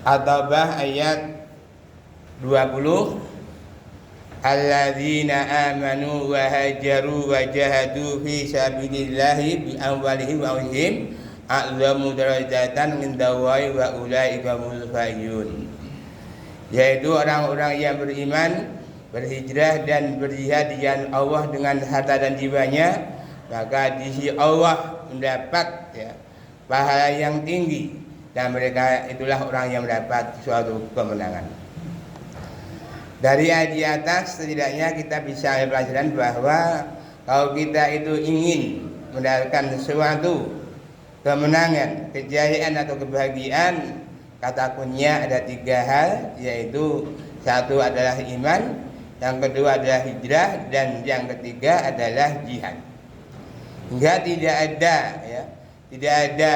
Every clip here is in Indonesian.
At-Taubah ayat 20. Alladzina amanu wa hajaru wa jahadu fi sabilillahi bi amwalihim wa anfusihim a'zamu darajatan indallahi wa ulaika humul faizun. Yaitu orang-orang yang beriman, berhijrah dan berjihad di jalan Allah dengan harta dan jiwanya, maka di sisi Allah mendapat pahala yang tinggi, dan mereka itulah orang yang mendapat suatu kemenangan. Dari ayat di atas setidaknya kita bisa ambil pelajaran bahwa kalau kita itu ingin mendapatkan sesuatu kemenangan, kejayaan atau kebahagiaan, kata kuncinya ada 3 hal, yaitu satu adalah iman, yang kedua adalah hijrah, dan yang ketiga adalah jihad. Hingga tidak ada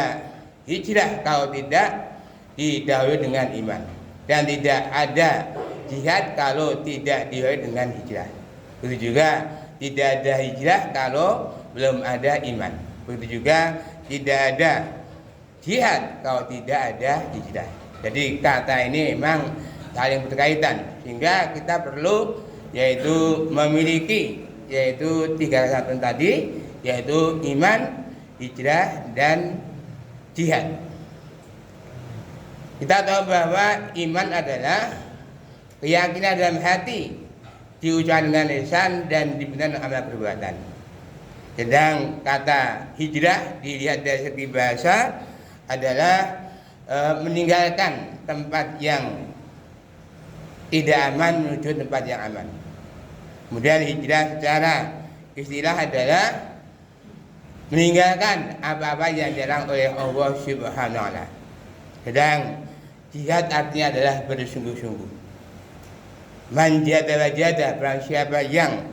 hijrah kalau tidak didahului dengan iman, dan tidak ada jihad kalau tidak didahului dengan hijrah. Begitu juga tidak ada hijrah kalau belum ada iman. Begitu juga tidak ada jihad kalau tidak ada hijrah. Jadi kata ini memang saling berkaitan, sehingga kita perlu yaitu memiliki yaitu 3 satuan tadi, yaitu iman, hijrah, dan jihad. Kita tahu bahwa iman adalah keyakinan dalam hati, diucapkan dengan lisan, dan dibenarkan amal perbuatan. Sedang kata hijrah dilihat dari segi bahasa adalah meninggalkan tempat yang tidak aman menuju tempat yang aman. Kemudian hijrah secara istilah adalah meninggalkan apa-apa yang dilarang oleh Allah Subhanahu wa ta'ala. Sedang jihad artinya adalah bersungguh-sungguh. Man jahada wa jahada, barang siapa yang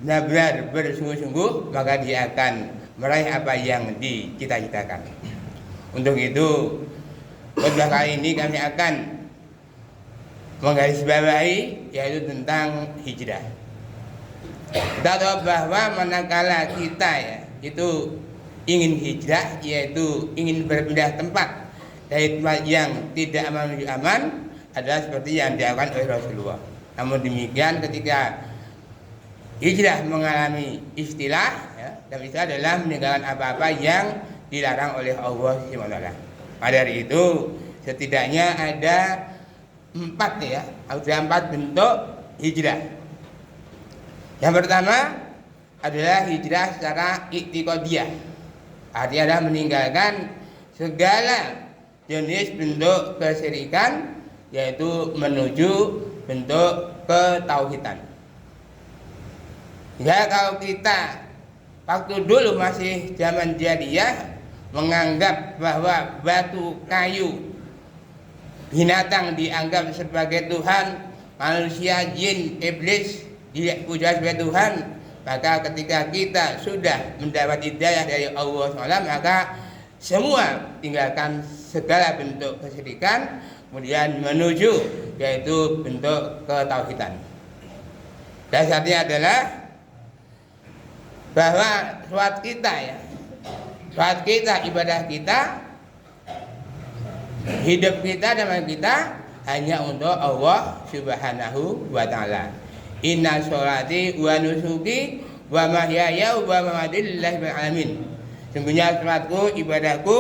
benar-benar bersungguh-sungguh, maka dia akan meraih apa yang dicita-citakan. Untuk itu, khotbah kali ini kami akan menggarisbawahi yaitu tentang hijrah. Kita tahu bahwa manakala kita itu ingin hijrah, yaitu ingin berpindah tempat dari tempat yang tidak aman menuju aman, adalah seperti yang dilakukan oleh Rasulullah. Namun demikian ketika hijrah mengalami istilah, dan itu adalah meninggalkan apa-apa yang dilarang oleh Allah SWT. Maka dari itu setidaknya ada 4 bentuk hijrah. Yang pertama adalah hijrah secara i'tiqadiyah, artinya adalah meninggalkan segala jenis bentuk kesyirikan, yaitu menuju bentuk ketauhidan. Ya, kalau kita waktu dulu masih zaman jahiliyah menganggap bahwa batu, kayu, binatang dianggap sebagai Tuhan, manusia, jin, iblis dipuja sebagai Tuhan, maka ketika kita sudah mendapat hidayah dari Allah SWT, maka semua tinggalkan segala bentuk kesyirikan, kemudian menuju yaitu bentuk ketauhidan. Dasarnya adalah bahwa sholat kita, ibadah kita, hidup kita, dan kita hanya untuk Allah Subhanahu wa ta'ala. Inna sholati wa nusuki wa mahyaya wa mamati lillahi rabbil alamin. Sungguhnya sholatku, ibadahku,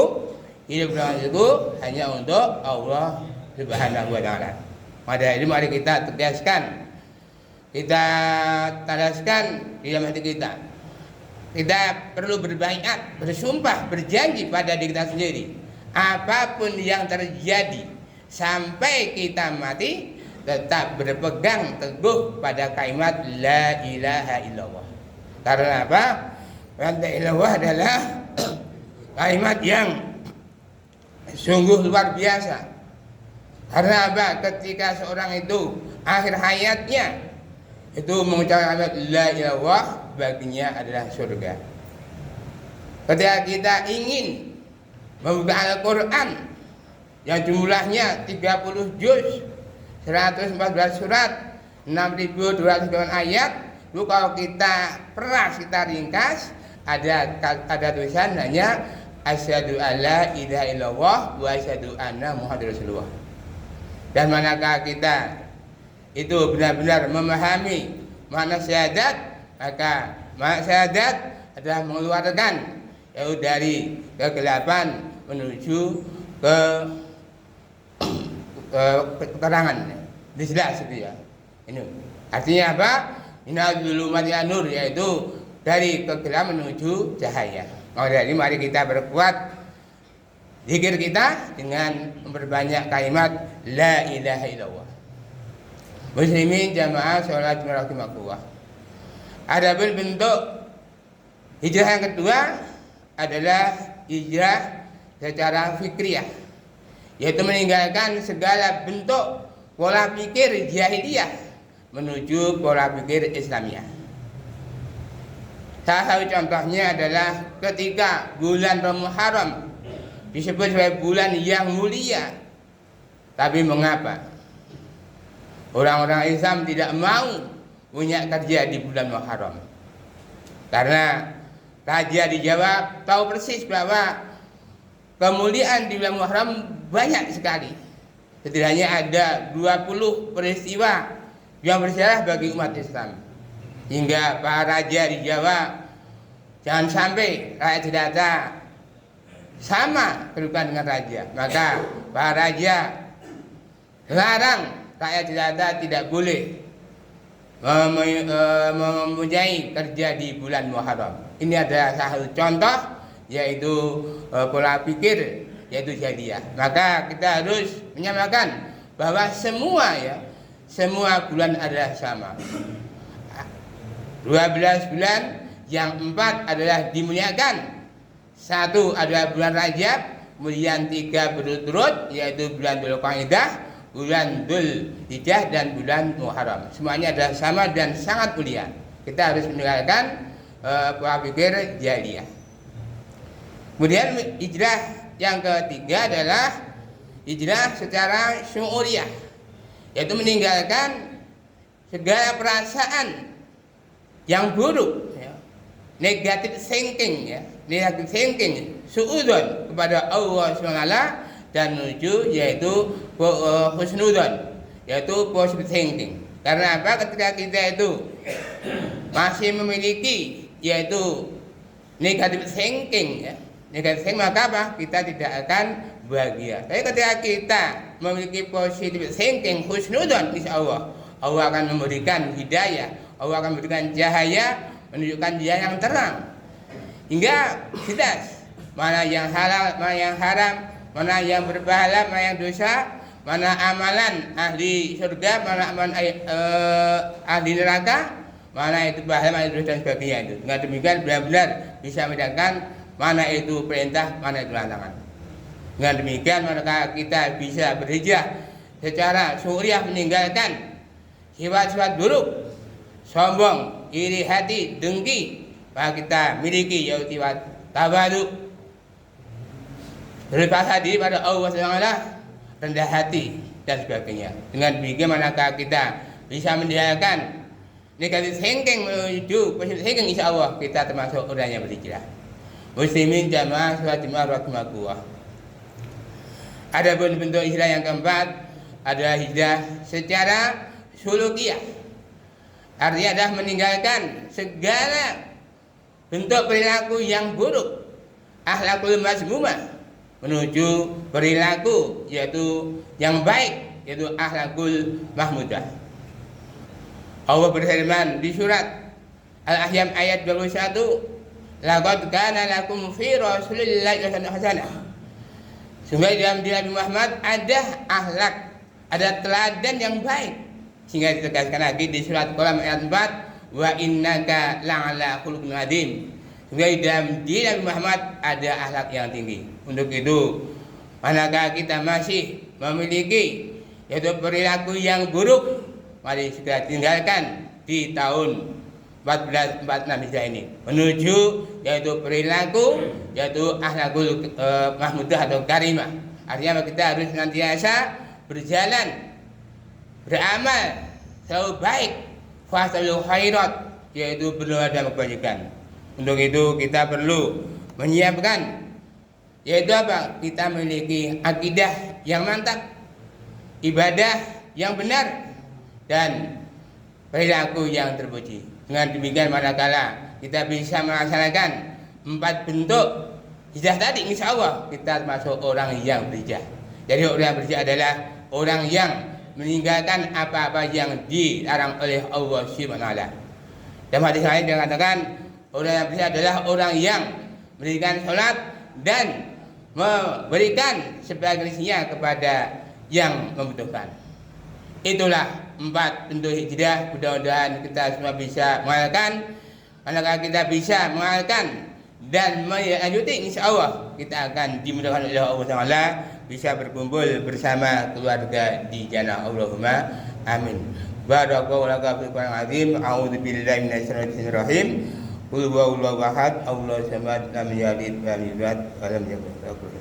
hidup dan matiku hanya untuk Allah Subhanahu wa ta'ala. Pada ini mari kita tegaskan, kita tandaskan di dalam hati kita. Kita perlu berbaiat, bersumpah, berjanji pada diri kita sendiri, apapun yang terjadi sampai kita mati, tetap berpegang teguh pada kalimat la ilaha illallah. Karena apa? La ilaha illallah adalah kalimat yang sungguh luar biasa. Karena apa? Ketika seorang itu akhir hayatnya itu mengucapkan kalimat la ilaha illallah, baginya adalah surga. Ketika kita ingin membuka Al-Quran yang jumlahnya 30 juz, 114 surat, 6.200 ayat, itu kalau kita peras, kita ringkas, ada tulisan hanya asyhadu alla ilaha illallah wa asyhadu anna muhammadar rasulullah. Dan manakah kita itu benar-benar memahami makna syahadat, maka makna syahadat adalah mengeluarkan yaitu dari kegelapan menuju ke keterangan. Ini jelas itu ya. Ini artinya apa? Minal zulumati ila nur, yaitu dari kegelapan menuju cahaya. Maka dari mari kita berkuat zikir kita dengan memperbanyak kalimat la ilaha illallah. Muslimin jamaah sholat rahimakumullah. Adapun bentuk hijrah yang kedua adalah hijrah secara fikriyah, yaitu meninggalkan segala bentuk pola pikir jahiliyah menuju pola pikir Islamiyah. Salah satu contohnya adalah ketika bulan Muharram disebut sebagai bulan yang mulia. Tapi mengapa orang-orang Islam tidak mau punya kerja di bulan Muharram? Karena raja dijawab tahu persis bahwa kemuliaan di bulan Muharram banyak sekali. Setidaknya ada 20 peristiwa yang bersejarah bagi umat Islam. Hingga para raja dijawab, jangan sampai rakyat jelata sama kedudukan dengan raja. Maka para raja larang rakyat jelata tidak boleh mempunyai kerja di bulan Muharram. Ini adalah salah satu contoh, yaitu pola pikir yaitu jahiliyah. Maka kita harus menyamakan bahwa semua bulan adalah sama. 12 bulan, yang 4 adalah dimuliakan. 1 adalah bulan Rajab, kemudian 3 berturut-turut yaitu bulan Dzulqa'dah, bulan Dzulhijjah dan bulan Muharram. Semuanya adalah sama dan sangat mulia. Kita harus meninggalkan pola pikir jahiliyah. Kemudian hijrah yang ketiga adalah hijrah secara syu'uriyah, yaitu meninggalkan segala perasaan yang buruk, ya, negative thinking, ya, negative thinking, suudzon kepada Allah SWT dan menuju yaitu husnudzon, yaitu positive thinking. Karena apa? Ketika kita itu masih memiliki yaitu negative thinking, ya, negative thinking, maka apa? Kita tidak akan bahagia. Tapi ketika kita memiliki positive thinking, husnudzon, insya Allah akan memberikan hidayah, Allah akan memberikan cahaya, menunjukkan dia yang terang, hingga jelas mana yang halal, mana yang haram, mana yang berpahala, mana yang dosa, mana amalan ahli surga, mana amalan ahli neraka, mana itu pahala, mana itu dosa dan sebagainya itu. Dengan demikian benar-benar bisa membedakan mana itu perintah, mana itu larangan. Dengan demikian maka kita bisa berhijrah secara syu'uriyah, meninggalkan sifat-sifat buruk, sombong, iri hati, dengki. Maka kita miliki yaitu sifat tawadhu, berpasrah diri pada Allah SWT, rendah hati dan sebagainya. Dengan demikian manakah kita bisa meninggalkan negative thinking menuju positive thinking, insya Allah kita termasuk orang yang berhijrah. Muslimin jamaah sholat Jumat rahimakumullah. Adapun bentuk hijrah yang keempat adalah hijrah secara sulukiyah. Artinya adalah meninggalkan segala bentuk perilaku yang buruk, akhlakul mazmumah, menuju perilaku yaitu yang baik, yaitu akhlakul mahmudah. Allah berfirman di surat Al-Ahzab ayat 21, laqad kana lakum fi rasulillahi uswatun hasanah. Sungguh di dalam diri Nabi Muhammad ada akhlak, ada teladan yang baik. Sehingga ditegaskan lagi di surat Qalam ayat 4, wa innaka la'ala khuluqin adzim. Sehingga di dalam diri Nabi Muhammad ada akhlak yang tinggi. Untuk itu, manakah kita masih memiliki yaitu perilaku yang buruk, mari segera tinggalkan di tahun 1446 Hijriah ini, menuju yaitu perilaku yaitu akhlakul mahmudah atau karimah. Artinya kita harus senantiasa berjalan, beramal selalu baik, fasalul khairat, yaitu berdoa dan kebajikan. Untuk itu kita perlu menyiapkan yaitu apa? Kita memiliki akidah yang mantap, ibadah yang benar dan perilaku yang terpuji. Dengan demikian manakala kita bisa melaksanakan 4 bentuk hijrah tadi, insya Allah kita termasuk orang yang berijah. Jadi orang yang berijah adalah orang yang meninggalkan apa-apa yang dilarang oleh Allah SWT. Dalam hadis lain dia katakan orang yang berijah adalah orang yang mendirikan sholat dan memberikan sebagiannya kepada yang membutuhkan. Itulah 4 bentuk hijrah. Mudah-mudahan kita semua bisa mengamalkan. Manakala kita bisa mengamalkan dan melanjuti, insya Allah kita akan dimudahkan oleh Allah Taala bisa berkumpul bersama keluarga di jannah. Allahumma amin. Barakallahu fiikum azim. A'udzu billahi minasyaitonir rajim. Qul huwallahu ahad, Allahu samad, lam yalid wa lam yulad wa lam yakul lahu kufuwan ahad.